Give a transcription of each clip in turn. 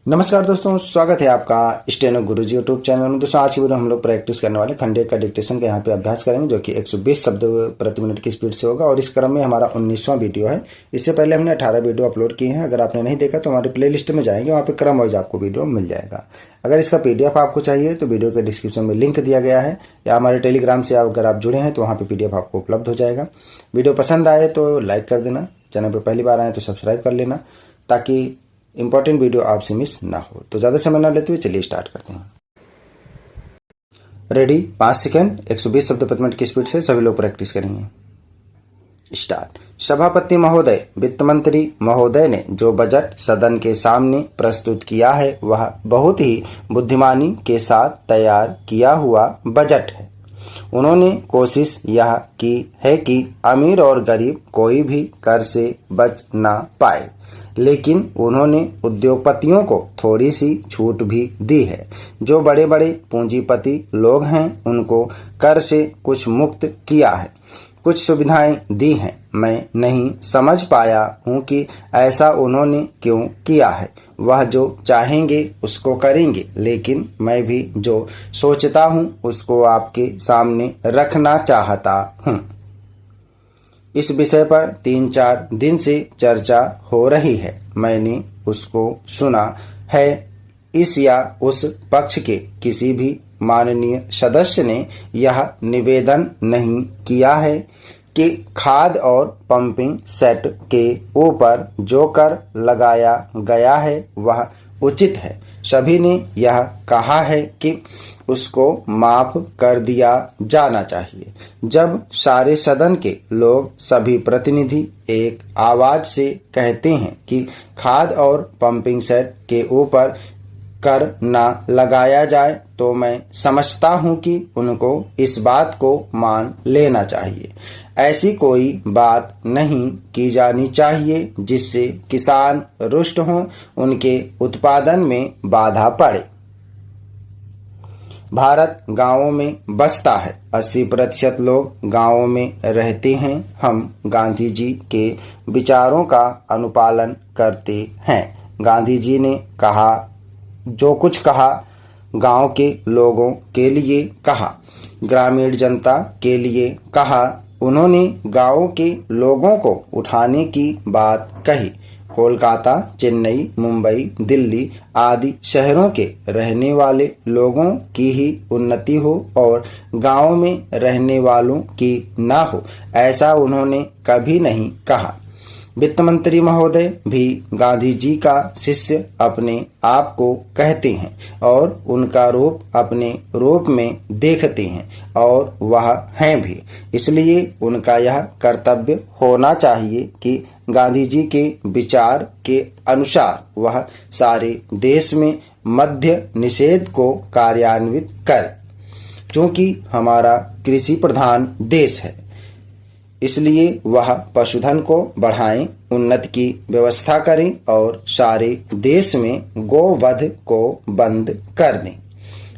नमस्कार दोस्तों, स्वागत है आपका स्टेनो गुरुजी यूट्यूब चैनल में। दोस्तों आज की वीडियो हम लोग प्रैक्टिस करने वाले खंडे का डिक्टेशन का यहाँ पे अभ्यास करेंगे, जो कि 120 शब्द प्रति मिनट की स्पीड से होगा और इस क्रम में हमारा 19वां वीडियो है। इससे पहले हमने 18 वीडियो अपलोड किए हैं। अगर आपने नहीं देखा तो हमारे प्लेलिस्ट में जाएंगे, वहाँ पे क्रम वाइज आपको वीडियो मिल जाएगा। अगर इसका PDF आपको चाहिए तो वीडियो के डिस्क्रिप्शन में लिंक दिया गया है, या हमारे टेलीग्राम से अगर आप जुड़े हैं तो वहाँ पे PDF आपको उपलब्ध हो जाएगा। वीडियो पसंद आए तो लाइक कर देना, चैनल पर पहली बार आए तो सब्सक्राइब कर लेना, ताकि इंपॉर्टेंट वीडियो आपसे मिस ना हो। तो ज़्यादा समय ना लेते हुए चलिए स्टार्ट करते हैं। रेडी, 5 सेकेंड, 120 शब्द प्रति मिनट की स्पीड से सभी लोग प्रैक्टिस करेंगे। स्टार्ट। सभापति महोदय, वित्त मंत्री महोदय ने जो बजट सदन के सामने प्रस्तुत किया है वह बहुत ही बुद्धिमानी के साथ तैयार किया हुआ बजट है। उन्होंने कोशिश यह की है कि अमीर और गरीब कोई भी कर से बच ना पाए, लेकिन उन्होंने उद्योगपतियों को थोड़ी सी छूट भी दी है। जो बड़े बड़े पूंजीपति लोग हैं उनको कर से कुछ मुक्त किया है, कुछ सुविधाएं दी हैं। मैं नहीं समझ पाया हूं कि ऐसा उन्होंने क्यों किया है। वह जो चाहेंगे उसको करेंगे, लेकिन मैं भी जो सोचता हूं उसको आपके सामने रखना चाहता हूं। इस विषय पर 3-4 दिन से चर्चा हो रही है। मैंने उसको सुना है। इस या उस पक्ष के किसी भी माननीय सदस्य ने यह निवेदन नहीं किया है कि खाद और पंपिंग सेट के ऊपर जो कर लगाया गया है वह उचित है। सभी ने यह कहा है कि उसको माफ कर दिया जाना चाहिए। जब सारे सदन के लोग, सभी प्रतिनिधि एक आवाज से कहते हैं कि खाद और पंपिंग सेट के ऊपर कर ना लगाया जाए, तो मैं समझता हूं कि उनको इस बात को मान लेना चाहिए। ऐसी कोई बात नहीं की जानी चाहिए जिससे किसान रुष्ट हों, उनके उत्पादन में बाधा पड़े। भारत गांवों में बसता है। 80% लोग गांवों में रहते हैं। हम गांधी जी के विचारों का अनुपालन करते हैं। गांधी जी ने कहा, जो कुछ कहा गांव के लोगों के लिए कहा, ग्रामीण जनता के लिए कहा। उन्होंने गांव के लोगों को उठाने की बात कही। कोलकाता, चेन्नई, मुंबई, दिल्ली आदि शहरों के रहने वाले लोगों की ही उन्नति हो और गांव में रहने वालों की ना हो, ऐसा उन्होंने कभी नहीं कहा। वित्त मंत्री महोदय भी गांधी जी का शिष्य अपने आप को कहते हैं और उनका रूप अपने रूप में देखते हैं, और वह हैं भी। इसलिए उनका यह कर्तव्य होना चाहिए कि गांधी जी के विचार के अनुसार वह सारे देश में मद्य निषेध को कार्यान्वित करे। क्योंकि हमारा कृषि प्रधान देश है, इसलिए वह पशुधन को बढ़ाएं, उन्नति की व्यवस्था करें और सारे देश में गोवध को बंद कर दें।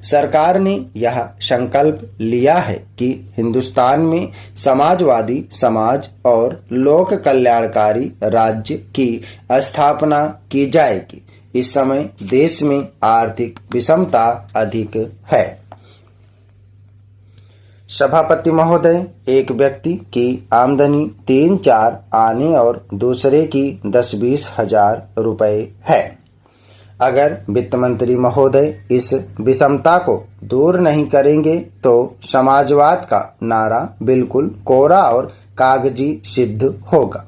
सरकार ने यह संकल्प लिया है कि हिंदुस्तान में समाजवादी समाज और लोक कल्याणकारी राज्य की स्थापना की जाएगी। इस समय देश में आर्थिक विषमता अधिक है। सभापति महोदय, एक व्यक्ति की आमदनी 3-4 आने और दूसरे की 10-20 हजार रुपए है। अगर वित्त मंत्री महोदय इस विषमता को दूर नहीं करेंगे तो समाजवाद का नारा बिल्कुल कोरा और कागजी सिद्ध होगा।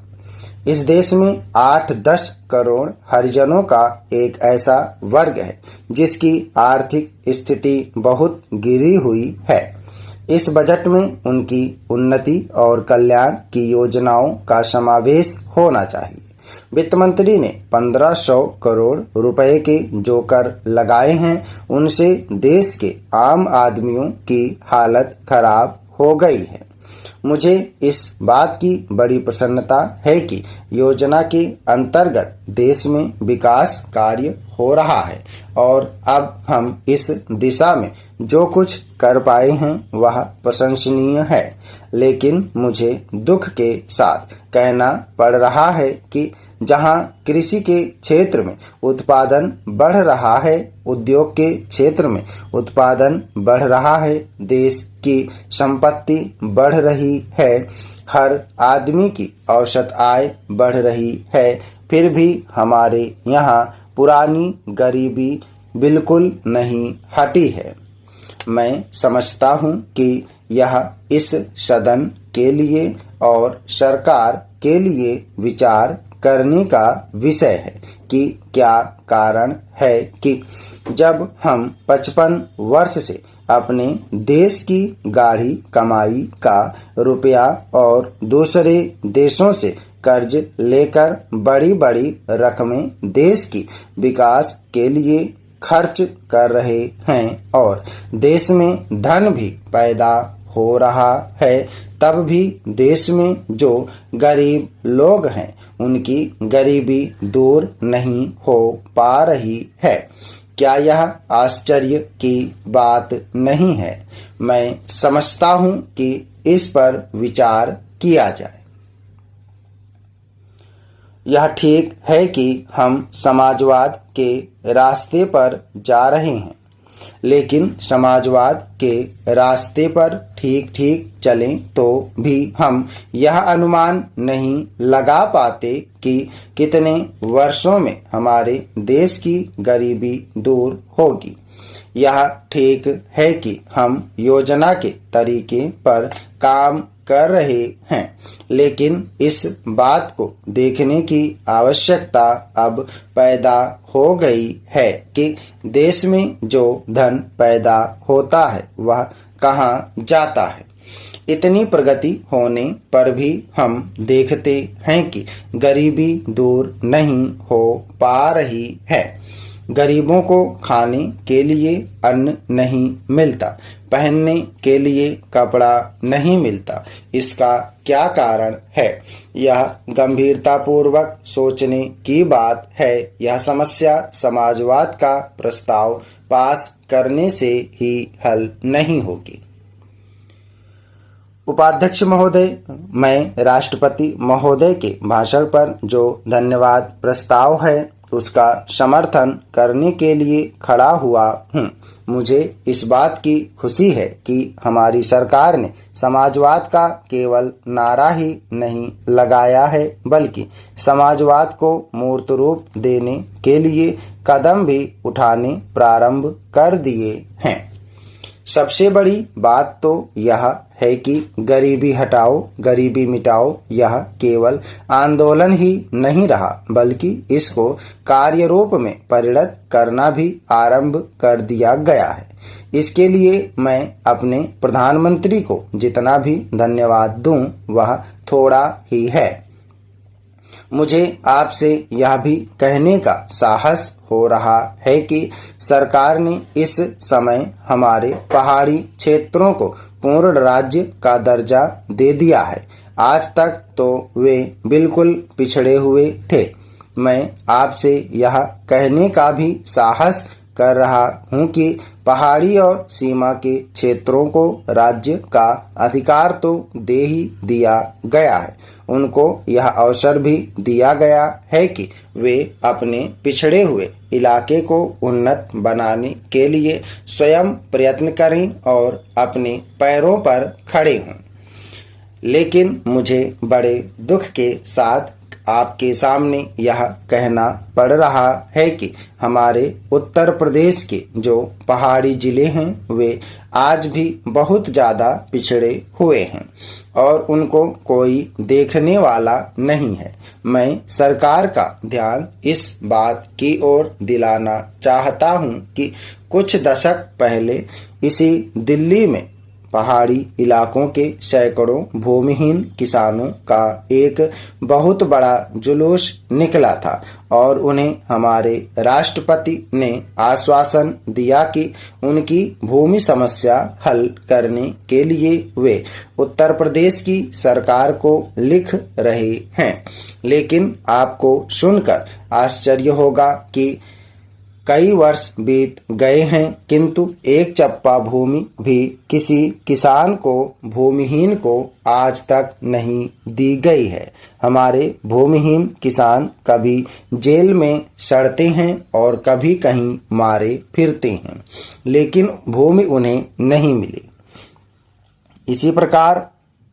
इस देश में 8-10 करोड़ हरिजनों का एक ऐसा वर्ग है जिसकी आर्थिक स्थिति बहुत गिरी हुई है। इस बजट में उनकी उन्नति और कल्याण की योजनाओं का समावेश होना चाहिए। वित्त मंत्री ने 1500 करोड़ रुपए के जो कर लगाए हैं, उनसे देश के आम आदमियों की हालत खराब हो गई है। मुझे इस बात की बड़ी प्रसन्नता है कि योजना के अंतर्गत देश में विकास कार्य हो रहा है और अब हम इस दिशा में जो कुछ कर पाए हैं वह प्रशंसनीय है। लेकिन मुझे दुख के साथ कहना पड़ रहा है कि जहां कृषि के क्षेत्र में उत्पादन बढ़ रहा है, उद्योग के क्षेत्र में उत्पादन बढ़ रहा है, देश की संपत्ति बढ़ रही है, हर आदमी की औसत आय बढ़ रही है, फिर भी हमारे यहाँ पुरानी गरीबी बिल्कुल नहीं हटी है। मैं समझता हूँ कि यह इस सदन के लिए और सरकार के लिए विचार करने का विषय है कि क्या कारण है कि जब हम 55 वर्ष से अपने देश की गाढ़ी कमाई का रुपया और दूसरे देशों से कर्ज लेकर बड़ी बड़ी रकमें देश की विकास के लिए खर्च कर रहे हैं और देश में धन भी पैदा हो रहा है, तब भी देश में जो गरीब लोग हैं उनकी गरीबी दूर नहीं हो पा रही है। क्या यह आश्चर्य की बात नहीं है? मैं समझता हूँ कि इस पर विचार किया जाए। यह ठीक है कि हम समाजवाद के रास्ते पर जा रहे हैं, लेकिन समाजवाद के रास्ते पर ठीक ठीक चलें तो भी हम यह अनुमान नहीं लगा पाते कि कितने वर्षों में हमारे देश की गरीबी दूर होगी। यह ठीक है कि हम योजना के तरीके पर काम कर रहे हैं, लेकिन इस बात को देखने की आवश्यकता अब पैदा हो गई है कि देश में जो धन पैदा होता है वह कहाँ जाता है। इतनी प्रगति होने पर भी हम देखते हैं कि गरीबी दूर नहीं हो पा रही है। गरीबों को खाने के लिए अन्न नहीं मिलता, पहनने के लिए कपड़ा नहीं मिलता। इसका क्या कारण है? यह गंभीरतापूर्वक सोचने की बात है। यह समस्या समाजवाद का प्रस्ताव पास करने से ही हल नहीं होगी। उपाध्यक्ष महोदय, मैं राष्ट्रपति महोदय के भाषण पर जो धन्यवाद प्रस्ताव है उसका समर्थन करने के लिए खड़ा हुआ हूँ। मुझे इस बात की खुशी है कि हमारी सरकार ने समाजवाद का केवल नारा ही नहीं लगाया है, बल्कि समाजवाद को मूर्त रूप देने के लिए कदम भी उठाने प्रारंभ कर दिए हैं। सबसे बड़ी बात तो यह है कि गरीबी हटाओ, गरीबी मिटाओ यह केवल आंदोलन ही नहीं रहा, बल्कि इसको कार्य रूप में परिणत करना भी आरंभ कर दिया गया है। इसके लिए मैं अपने प्रधानमंत्री को जितना भी धन्यवाद दूं वह थोड़ा ही है। मुझे आपसे यह भी कहने का साहस हो रहा है कि सरकार ने इस समय हमारे पहाड़ी क्षेत्रों को पूर्ण राज्य का दर्जा दे दिया है। आज तक तो वे बिल्कुल पिछड़े हुए थे। मैं आपसे यह कहने का भी साहस कर रहा हूँ कि पहाड़ी और सीमा के क्षेत्रों को राज्य का अधिकार तो दे ही दिया गया है। उनको यह अवसर भी दिया गया है कि वे अपने पिछड़े हुए इलाके को उन्नत बनाने के लिए स्वयं प्रयत्न करें और अपने पैरों पर खड़े हों। लेकिन मुझे बड़े दुख के साथ आपके सामने यह कहना पड़ रहा है कि हमारे उत्तर प्रदेश के जो पहाड़ी जिले हैं वे आज भी बहुत ज़्यादा पिछड़े हुए हैं और उनको कोई देखने वाला नहीं है। मैं सरकार का ध्यान इस बात की ओर दिलाना चाहता हूं कि कुछ दशक पहले इसी दिल्ली में पहाड़ी इलाकों के सैकड़ों भूमिहीन किसानों का एक बहुत बड़ा जुलूस निकला था और उन्हें हमारे राष्ट्रपति ने आश्वासन दिया कि उनकी भूमि समस्या हल करने के लिए वे उत्तर प्रदेश की सरकार को लिख रहे हैं। लेकिन आपको सुनकर आश्चर्य होगा कि कई वर्ष बीत गए हैं किंतु एक चप्पा भूमि भी किसी किसान को भूमिहीन को आज तक नहीं दी गई है। हमारे भूमिहीन किसान कभी जेल में सड़ते हैं और कभी कहीं मारे फिरते हैं, लेकिन भूमि उन्हें नहीं मिली। इसी प्रकार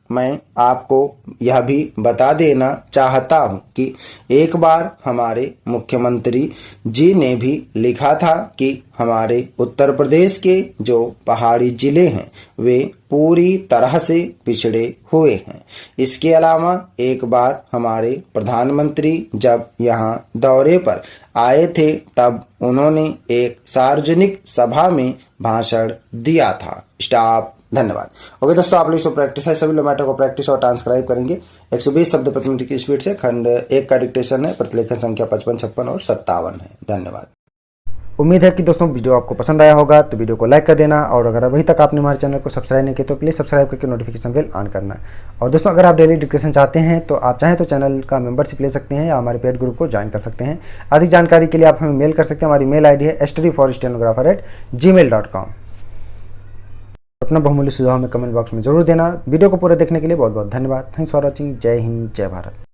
मैं आपको यह भी बता देना चाहता हूं कि एक बार हमारे मुख्यमंत्री जी ने भी लिखा था कि हमारे उत्तर प्रदेश के जो पहाड़ी जिले हैं वे पूरी तरह से पिछड़े हुए हैं। इसके अलावा एक बार हमारे प्रधानमंत्री जब यहाँ दौरे पर आए थे तब उन्होंने एक सार्वजनिक सभा में भाषण दिया था। स्टॉप। धन्यवाद। ओके दोस्तों, आप लोग इसको प्रैक्टिस है, सभी लोग मैटर को प्रैक्टिस और ट्रांसक्राइब करेंगे। 120 शब्द प्रति मिनट की स्पीड से खंड 1 का डिक्टेशन है। प्रतिलेखन संख्या 55, 56 और 57 है। धन्यवाद। उम्मीद है कि दोस्तों वीडियो आपको पसंद आया होगा, तो वीडियो को लाइक कर देना और अगर अभी तक आपने हमारे चैनल को सब्सक्राइब नहीं किया तो प्लीज़ सब्सक्राइब करके नोटिफिकेशन बेल ऑन करना। और दोस्तों, अगर आप डेली डिक्टेशन चाहते हैं तो आप चाहें तो चैनल का मेंबरशिप ले सकते हैं या हमारे पेड ग्रुप को ज्वाइन कर सकते हैं। अधिक जानकारी के लिए आप हमें मेल कर सकते हैं। हमारी मेल ID है studyforstenographer@gmail.com। अपना बहुमूल्य सुझाव में कमेंट बॉक्स में जरूर देना। वीडियो को पूरा देखने के लिए बहुत बहुत धन्यवाद। Thanks for watching. जय हिंद, जय भारत।